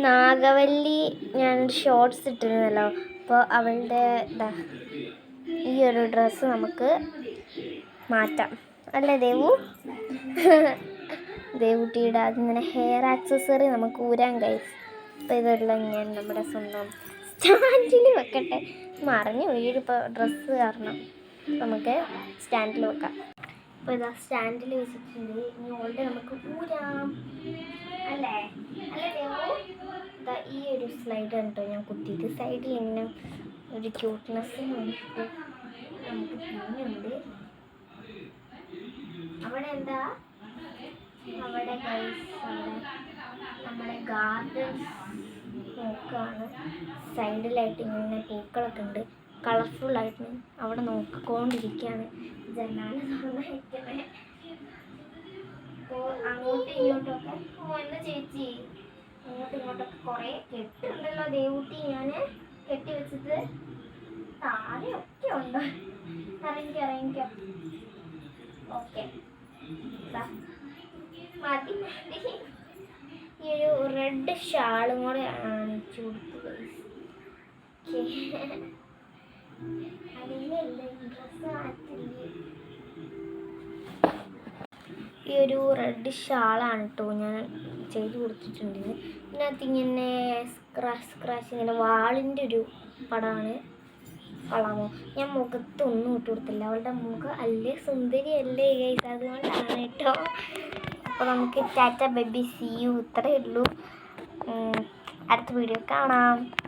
നാഗവല്ലി ഞാൻ ഷോർട്സ് ഇട്ടിരുന്നല്ലോ, അപ്പോൾ അവളുടെ ഈ ഒരു ഡ്രസ്സ് നമുക്ക് മാറ്റാം അല്ലേ ദേവു? ദേവുട്ടിയുടെ അതിങ്ങനെ ഹെയർ ആക്സസറി നമുക്ക് ഊരാൻ കഴിയും. അപ്പോൾ ഇതെല്ലാം ഞാൻ നമ്മുടെ സ്വന്തം സ്റ്റാൻഡിൽ വെക്കട്ടെ. മറിഞ്ഞു വീഴിപ്പോൾ ഡ്രസ്സ് കാരണം നമുക്ക് സ്റ്റാൻഡിൽ വെക്കാം. അപ്പോൾ ഇതാ സ്റ്റാൻഡിൽ വെച്ചിട്ടുണ്ട്. ഇനി ഓൾറെഡി നമുക്ക് ഊരാം അല്ലേ ദേവു? ഇതാ ഈ ഒരു സ്ലൈഡ് കണ്ടോ ഞാൻ കുത്തിയിട്ട് സൈഡിൽ ഇങ്ങനെ ഒരു ക്യൂട്ട്നെസ്സിന് വേണ്ടിയിട്ട് നമുക്ക് പിന്നുണ്ട്. അവിടെ എന്താ അവിടെ നമ്മുടെ ഗാർഡൻ നോക്കുകയാണ്. സൈഡിലായിട്ട് ഇങ്ങനെ പൂക്കളൊക്കെ ഉണ്ട്, കളർഫുള്ളായിട്ട് അവിടെ നോക്കിക്കൊണ്ടിരിക്കുകയാണ്. ജനാല തുറന്നിരിക്കുന്നത്. അപ്പോൾ അങ്ങോട്ടും ഇങ്ങോട്ടൊക്കെ എന്താ ചേച്ചി അങ്ങോട്ടും ഇങ്ങോട്ടൊക്കെ കുറേ കെട്ടുണ്ടല്ലോ ദേവുട്ടി. ഞാൻ കെട്ടി വെച്ചിട്ട് താഴെയൊക്കെ ഉണ്ട്. ഇറങ്ങിക്കോ. ഓക്കെ മതി. ഈ ഒരു റെഡ് ഷാളും കൂടെ അണിച്ചു കൊടുത്തു. ഈ ഒരു റെഡ് ഷാളാണ് കേട്ടോ ഞാൻ ചെയ്ത് കൊടുത്തിട്ടുണ്ട്. ഇതിനകത്ത് ഇങ്ങനെ സ്ക്രാച്ച് ഇങ്ങനെ വാളിൻ്റെ ഒരു പടമാണ്. കൊള്ളാമോ? ഞാൻ മുഖത്തൊന്നും ഇട്ട് കൊടുത്തില്ല. അവളുടെ മുഖം അല്ലേ സുന്ദരി അല്ലേ ഗൈസ്, അതുകൊണ്ടാണ് കേട്ടോ. അപ്പോൾ നമുക്ക് ടാറ്റ ബേബി സി യു, ഇത്രയേ ഉള്ളൂ. അടുത്ത വീഡിയോ കാണാം.